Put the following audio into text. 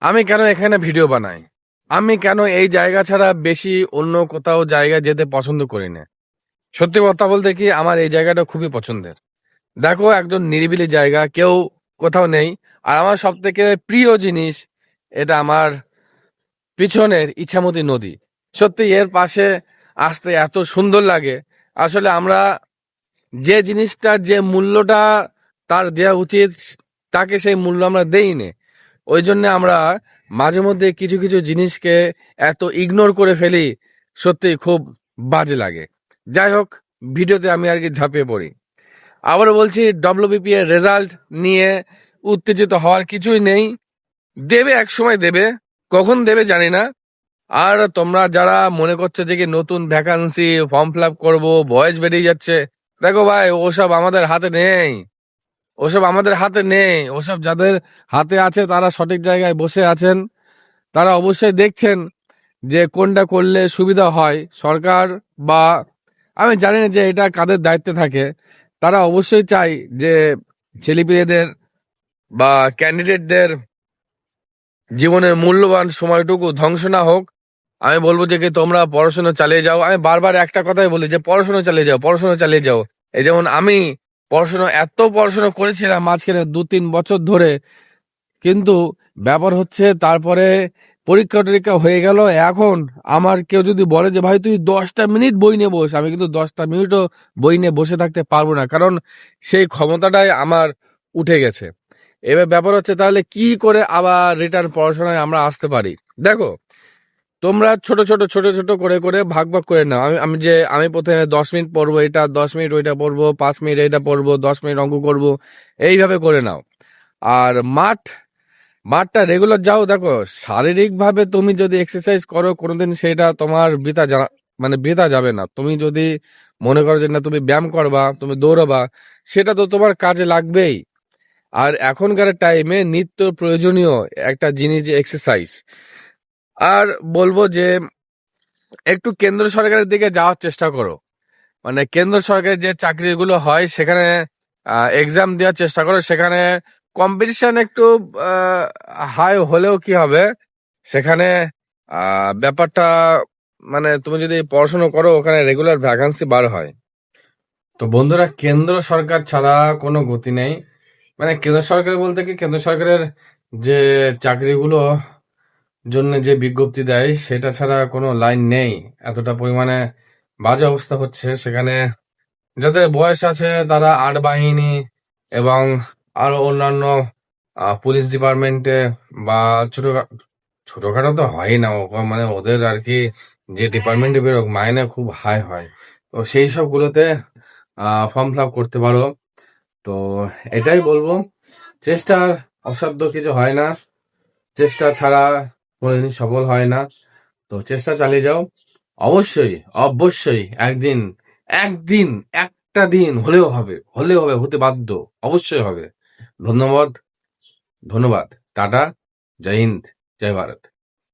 আমি কেন এখানে ভিডিও বানাই, আমি কেন এই জায়গা ছাড়া বেশি অন্য কোথাও জায়গা যেতে পছন্দ করি না। সত্যি কথা বলতে কি, আমার এই জায়গাটা খুবই পছন্দের। দেখো, একদম নিরিবিলি জায়গা, কেউ কোথাও নেই। আর আমার সব থেকে প্রিয় জিনিস, এটা আমার পিছনের ইছামতি নদী। সত্যি এর পাশে আসতে এত সুন্দর লাগে। আসলে আমরা যে জিনিসটা, যে মূল্যটা তার দেওয়া উচিত, তাকে সেই মূল্য আমরা দেই না। ওই জন্য আমরা মাঝে মধ্যে কিছু কিছু জিনিসকে এত ইগনোর করে ফেলি, সত্যি খুব বাজে লাগে। যাই হোক, ভিডিওতে আমি আর কি ঝাঁপিয়ে পড়ি। আবারও বলছি, ডব্লিউবিপি এর রেজাল্ট নিয়ে উত্তেজিত হওয়ার কিছুই নেই। দেবে, এক সময় দেবে, কখন দেবে জানি না। আর তোমরা যারা মনে করছো যে কি নতুন ভ্যাকান্সি ফর্ম ফিল আপ করবো, বয়স বেরিয়ে যাচ্ছে, দেখো ভাই, ওসব আমাদের হাতে নেই। ওসব আমাদের হাতে নেই। ওসব যাদের হাতে আছে তারা সঠিক জায়গায় বসে আছেন। তারা অবশ্যই দেখছেন যে কোনটা করলে সুবিধা হয়। সরকার বা আমি জানি না যে এটা কাদের দায়িত্বে থাকে, তারা অবশ্যই চাই যে ছেলেপিলেদের বা ক্যান্ডিডেটদের জীবনের মূল্যবান সময়টুকু ধ্বংস না হোক। আমি বলবো যে কি তোমরা পড়াশোনা চালিয়ে যাও। আমি বারবার একটা কথাই বলি যে পড়াশোনা চালিয়ে যাও, পড়াশোনা চালিয়ে যাও। এই যেমন আমি পড়াশোনা করেছিলাম মাঝখানে 2-3 বছর ধরে, কিন্তু ব্যাপার হচ্ছে তারপরে পরীক্ষা টরীক্ষা হয়ে গেল। এখন আমার কেউ যদি বলে যে ভাই তুই 10টা মিনিট বই নিয়ে বস, আমি কিন্তু 10টা মিনিটও বই নিয়ে বসে থাকতে পারবো না, কারণ সেই ক্ষমতাটাই আমার উঠে গেছে। এবার ব্যাপার হচ্ছে তাহলে কি করে আবার রিটার্ন পড়াশোনায় আমরা আসতে পারি। দেখো, তোমরা ছোট ছোট ছোট ছোট করে করে ভাগ ভাগ করে নাও। আমি প্রথমে 10 মিনিট পড়বো এটা, 10 মিনিট ওইটা পড়বো, 5 মিনিট এইটা পড়বো, 10 মিনিট অঙ্ক করবো, এইভাবে করে নাও। আর মাঠটা রেগুলার যাও। দেখো, শারীরিক ভাবে তুমি যদি এক্সারসাইজ করো কোনোদিন, সেটা তোমার বৃথা যাবে না। তুমি যদি মনে করো যে না তুমি ব্যায়াম করবা, তুমি দৌড়াবা, সেটা তো তোমার কাজে লাগবেই। আর এখনকার টাইমে নিত্য প্রয়োজনীয় একটা জিনিস যে এক্সারসাইজ। আর বলবো যে একটু কেন্দ্র সরকারের দিকে যাওয়ার চেষ্টা করো। মানে কেন্দ্র সরকারের যে চাকরিগুলো হয় সেখানে এক্সাম দেওয়ার চেষ্টা করো। সেখানে কম্পিটিশন একটু হাই হলেও কি হবে, সেখানে ব্যাপারটা মানে তুমি যদি পড়াশোনা করো, ওখানে রেগুলার ভ্যাকান্সি বার হয়। তো বন্ধুরা, কেন্দ্র সরকার ছাড়া কোনো গতি নেই। মানে কেন্দ্র সরকার বলতে কি, কেন্দ্র সরকারের যে চাকরিগুলো জন্য যে বিজ্ঞপ্তি দেয় সেটা ছাড়া কোনো লাইন নেই। এতটা পরিমাণে বাজে অবস্থা হচ্ছে সেখানে। যাদের বয়স আছে তারা আর্ট বাহিনী এবং আরো অন্যান্য পুলিশ ডিপার্টমেন্টে বা ছোট ছোটখাটো তো হয় না, মানে ওদের আর কি যে ডিপার্টমেন্টে বেরোক মাইনে খুব হাই হয়। তো সেই সবগুলোতে ফর্ম ফিল আপ করতে পারো। তো এটাই বলবো, চেষ্টার অসাধ্য কিছু হয় না, চেষ্টা ছাড়া কোনো জিনিস সফল হয় না। তো চেষ্টা চালিয়ে যাও। অবশ্যই অবশ্যই একদিন একদিন একটা দিন হলেও হবে, হতে বাধ্য, অবশ্যই হবে। ধন্যবাদ, ধন্যবাদ। টাটা, জয় হিন্দ, জয় ভারত।